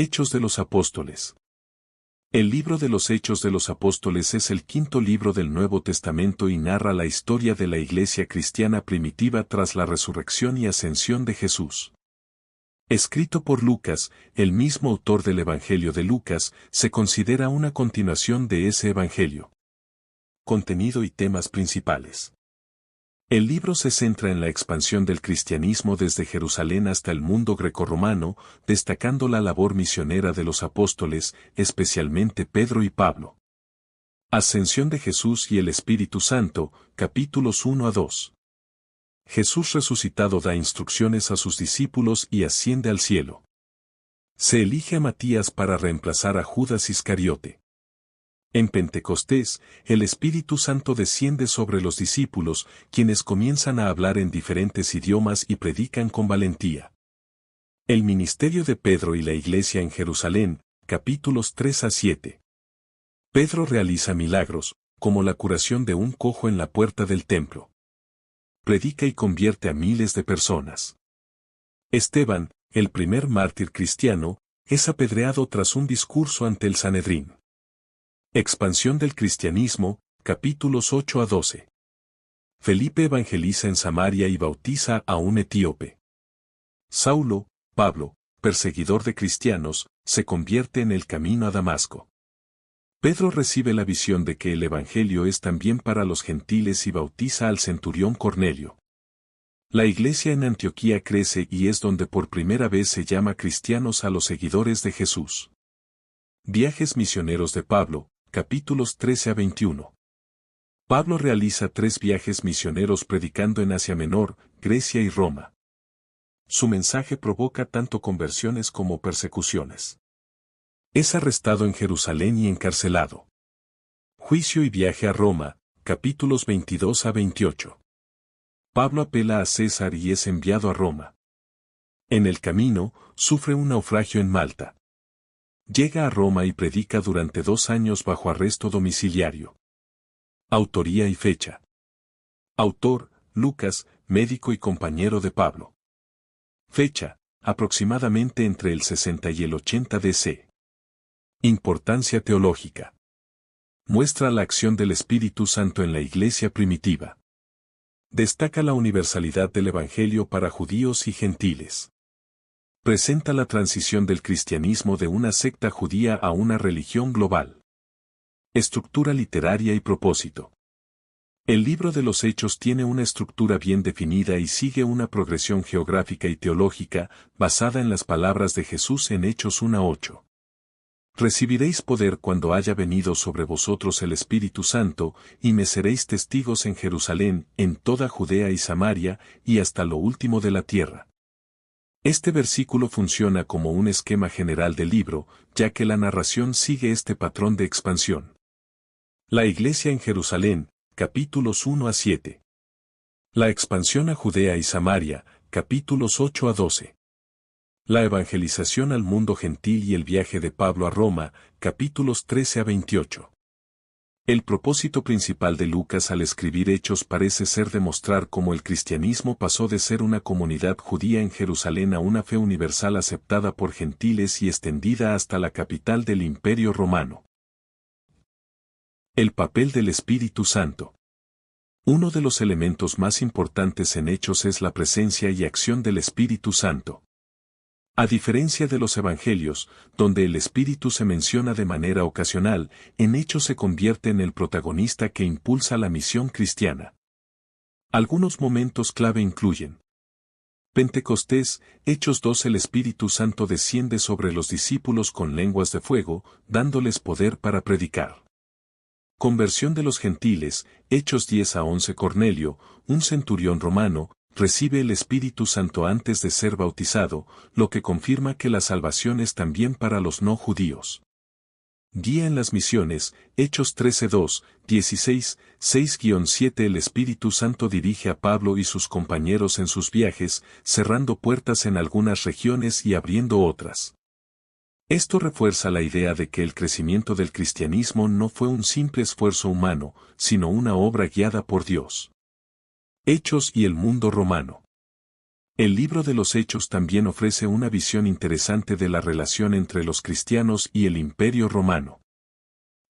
Hechos de los Apóstoles. El libro de los Hechos de los Apóstoles es el quinto libro del Nuevo Testamento y narra la historia de la iglesia cristiana primitiva tras la resurrección y ascensión de Jesús. Escrito por Lucas, el mismo autor del Evangelio de Lucas, se considera una continuación de ese Evangelio. Contenido y temas principales. El libro se centra en la expansión del cristianismo desde Jerusalén hasta el mundo grecorromano, destacando la labor misionera de los apóstoles, especialmente Pedro y Pablo. Ascensión de Jesús y el Espíritu Santo, capítulos 1 a 2. Jesús resucitado da instrucciones a sus discípulos y asciende al cielo. Se elige a Matías para reemplazar a Judas Iscariote. En Pentecostés, el Espíritu Santo desciende sobre los discípulos, quienes comienzan a hablar en diferentes idiomas y predican con valentía. El ministerio de Pedro y la iglesia en Jerusalén, capítulos 3 a 7. Pedro realiza milagros, como la curación de un cojo en la puerta del templo. Predica y convierte a miles de personas. Esteban, el primer mártir cristiano, es apedreado tras un discurso ante el Sanedrín. Expansión del cristianismo, capítulos 8 a 12. Felipe evangeliza en Samaria y bautiza a un etíope. Saulo, Pablo, perseguidor de cristianos, se convierte en el camino a Damasco. Pedro recibe la visión de que el evangelio es también para los gentiles y bautiza al centurión Cornelio. La iglesia en Antioquía crece y es donde por primera vez se llama cristianos a los seguidores de Jesús. Viajes misioneros de Pablo, capítulos 13 a 21. Pablo realiza 3 viajes misioneros predicando en Asia Menor, Grecia y Roma. Su mensaje provoca tanto conversiones como persecuciones. Es arrestado en Jerusalén y encarcelado. Juicio y viaje a Roma, capítulos 22 a 28. Pablo apela a César y es enviado a Roma. En el camino, sufre un naufragio en Malta. Llega a Roma y predica durante 2 años bajo arresto domiciliario. Autoría y fecha. Autor, Lucas, médico y compañero de Pablo. Fecha, aproximadamente entre el 60 y el 80 DC. Importancia teológica. Muestra la acción del Espíritu Santo en la iglesia primitiva. Destaca la universalidad del Evangelio para judíos y gentiles. Presenta la transición del cristianismo de una secta judía a una religión global. Estructura literaria y propósito. El libro de los Hechos tiene una estructura bien definida y sigue una progresión geográfica y teológica, basada en las palabras de Jesús en Hechos 1 a 8. Recibiréis poder cuando haya venido sobre vosotros el Espíritu Santo, y me seréis testigos en Jerusalén, en toda Judea y Samaria, y hasta lo último de la tierra. Este versículo funciona como un esquema general del libro, ya que la narración sigue este patrón de expansión. La iglesia en Jerusalén, capítulos 1 a 7. La expansión a Judea y Samaria, capítulos 8 a 12. La evangelización al mundo gentil y el viaje de Pablo a Roma, capítulos 13 a 28. El propósito principal de Lucas al escribir Hechos parece ser demostrar cómo el cristianismo pasó de ser una comunidad judía en Jerusalén a una fe universal aceptada por gentiles y extendida hasta la capital del Imperio Romano. El papel del Espíritu Santo. Uno de los elementos más importantes en Hechos es la presencia y acción del Espíritu Santo. A diferencia de los Evangelios, donde el Espíritu se menciona de manera ocasional, en Hechos se convierte en el protagonista que impulsa la misión cristiana. Algunos momentos clave incluyen: Pentecostés, Hechos 2. El Espíritu Santo desciende sobre los discípulos con lenguas de fuego, dándoles poder para predicar. Conversión de los gentiles, Hechos 10 a 11. Cornelio, un centurión romano, recibe el Espíritu Santo antes de ser bautizado, lo que confirma que la salvación es también para los no judíos. Guía en las misiones, Hechos 13:2, 16, 6-7. El Espíritu Santo dirige a Pablo y sus compañeros en sus viajes, cerrando puertas en algunas regiones y abriendo otras. Esto refuerza la idea de que el crecimiento del cristianismo no fue un simple esfuerzo humano, sino una obra guiada por Dios. Hechos y el mundo romano. El libro de los Hechos también ofrece una visión interesante de la relación entre los cristianos y el Imperio Romano.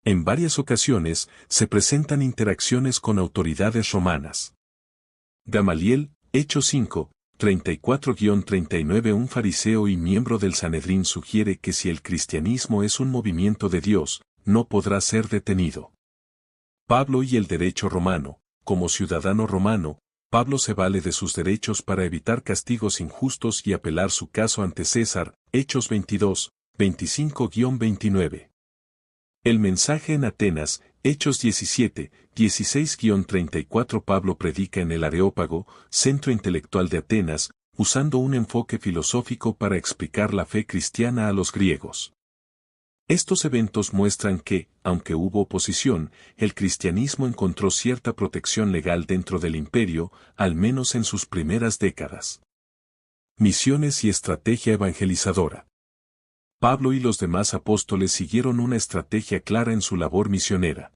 En varias ocasiones se presentan interacciones con autoridades romanas. Gamaliel, Hechos 5, 34-39. Un fariseo y miembro del Sanedrín sugiere que si el cristianismo es un movimiento de Dios, no podrá ser detenido. Pablo y el derecho romano. Como ciudadano romano, Pablo se vale de sus derechos para evitar castigos injustos y apelar su caso ante César, Hechos 22, 25-29. El mensaje en Atenas, Hechos 17, 16-34. Pablo predica en el Areópago, centro intelectual de Atenas, usando un enfoque filosófico para explicar la fe cristiana a los griegos. Estos eventos muestran que, aunque hubo oposición, el cristianismo encontró cierta protección legal dentro del imperio, al menos en sus primeras décadas. Misiones y estrategia evangelizadora. Pablo y los demás apóstoles siguieron una estrategia clara en su labor misionera.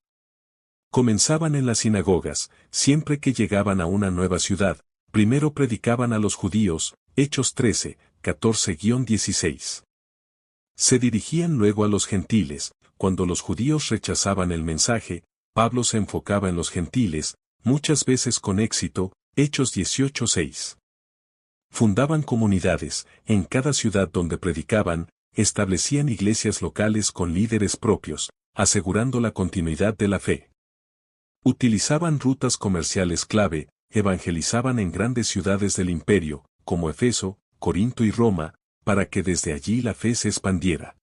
Comenzaban en las sinagogas, siempre que llegaban a una nueva ciudad, primero predicaban a los judíos, Hechos 13, 14-16. Se dirigían luego a los gentiles. Cuando los judíos rechazaban el mensaje, Pablo se enfocaba en los gentiles, muchas veces con éxito, Hechos 18:6. Fundaban comunidades, en cada ciudad donde predicaban, establecían iglesias locales con líderes propios, asegurando la continuidad de la fe. Utilizaban rutas comerciales clave, evangelizaban en grandes ciudades del imperio, como Efeso, Corinto y Roma, para que desde allí la fe se expandiera.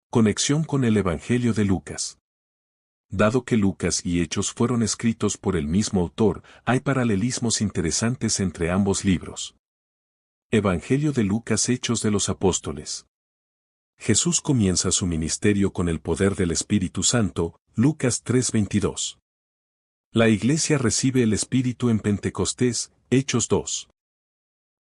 Conexión con el Evangelio de Lucas. Dado que Lucas y Hechos fueron escritos por el mismo autor, hay paralelismos interesantes entre ambos libros. Evangelio de Lucas. Hechos de los Apóstoles. Jesús comienza su ministerio con el poder del Espíritu Santo, Lucas 3:22. La Iglesia recibe el Espíritu en Pentecostés, Hechos 2.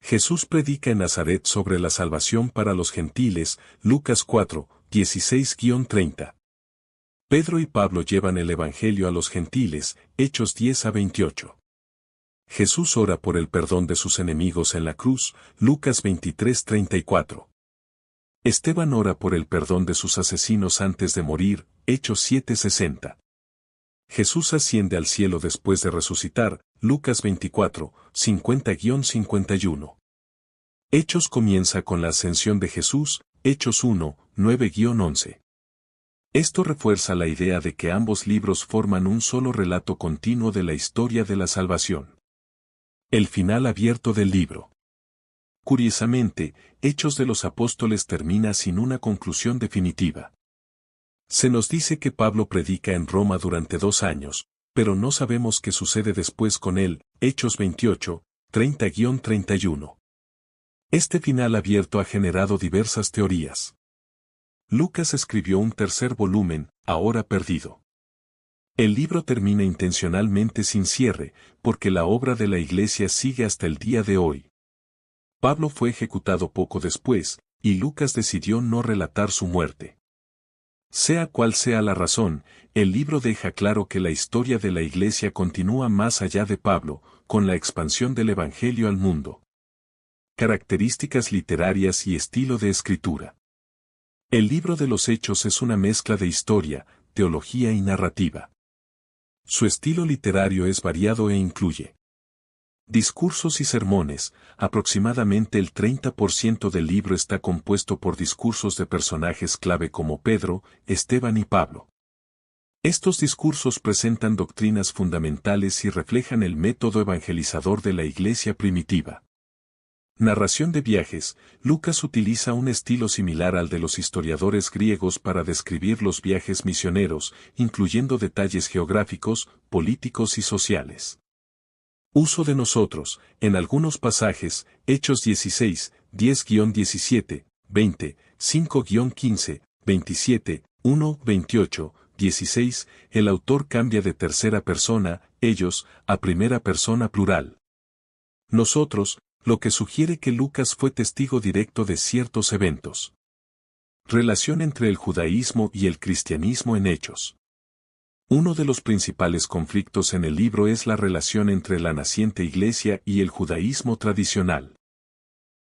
Jesús predica en Nazaret sobre la salvación para los gentiles, Lucas 4, 16-30. Pedro y Pablo llevan el Evangelio a los gentiles, Hechos 10-28. Jesús ora por el perdón de sus enemigos en la cruz, Lucas 23:34. Esteban ora por el perdón de sus asesinos antes de morir, Hechos 7:60. Jesús asciende al cielo después de resucitar, Lucas 24, 50-51. Hechos comienza con la ascensión de Jesús, Hechos 1, 9-11. Esto refuerza la idea de que ambos libros forman un solo relato continuo de la historia de la salvación. El final abierto del libro. Curiosamente, Hechos de los Apóstoles termina sin una conclusión definitiva. Se nos dice que Pablo predica en Roma durante 2 años, pero no sabemos qué sucede después con él, Hechos 28, 30-31. Este final abierto ha generado diversas teorías. Lucas escribió un tercer volumen, ahora perdido. El libro termina intencionalmente sin cierre, porque la obra de la Iglesia sigue hasta el día de hoy. Pablo fue ejecutado poco después, y Lucas decidió no relatar su muerte. Sea cual sea la razón, el libro deja claro que la historia de la Iglesia continúa más allá de Pablo, con la expansión del Evangelio al mundo. Características literarias y estilo de escritura. El libro de los Hechos es una mezcla de historia, teología y narrativa. Su estilo literario es variado e incluye discursos y sermones. Aproximadamente el 30% del libro está compuesto por discursos de personajes clave como Pedro, Esteban y Pablo. Estos discursos presentan doctrinas fundamentales y reflejan el método evangelizador de la Iglesia primitiva. Narración de viajes. Lucas utiliza un estilo similar al de los historiadores griegos para describir los viajes misioneros, incluyendo detalles geográficos, políticos y sociales. Uso de nosotros. En algunos pasajes, Hechos 16, 10-17, 20, 5-15, 27, 1, 28, 16, el autor cambia de tercera persona, ellos, a primera persona plural. Nosotros, lo que sugiere que Lucas fue testigo directo de ciertos eventos. Relación entre el judaísmo y el cristianismo en Hechos. Uno de los principales conflictos en el libro es la relación entre la naciente iglesia y el judaísmo tradicional.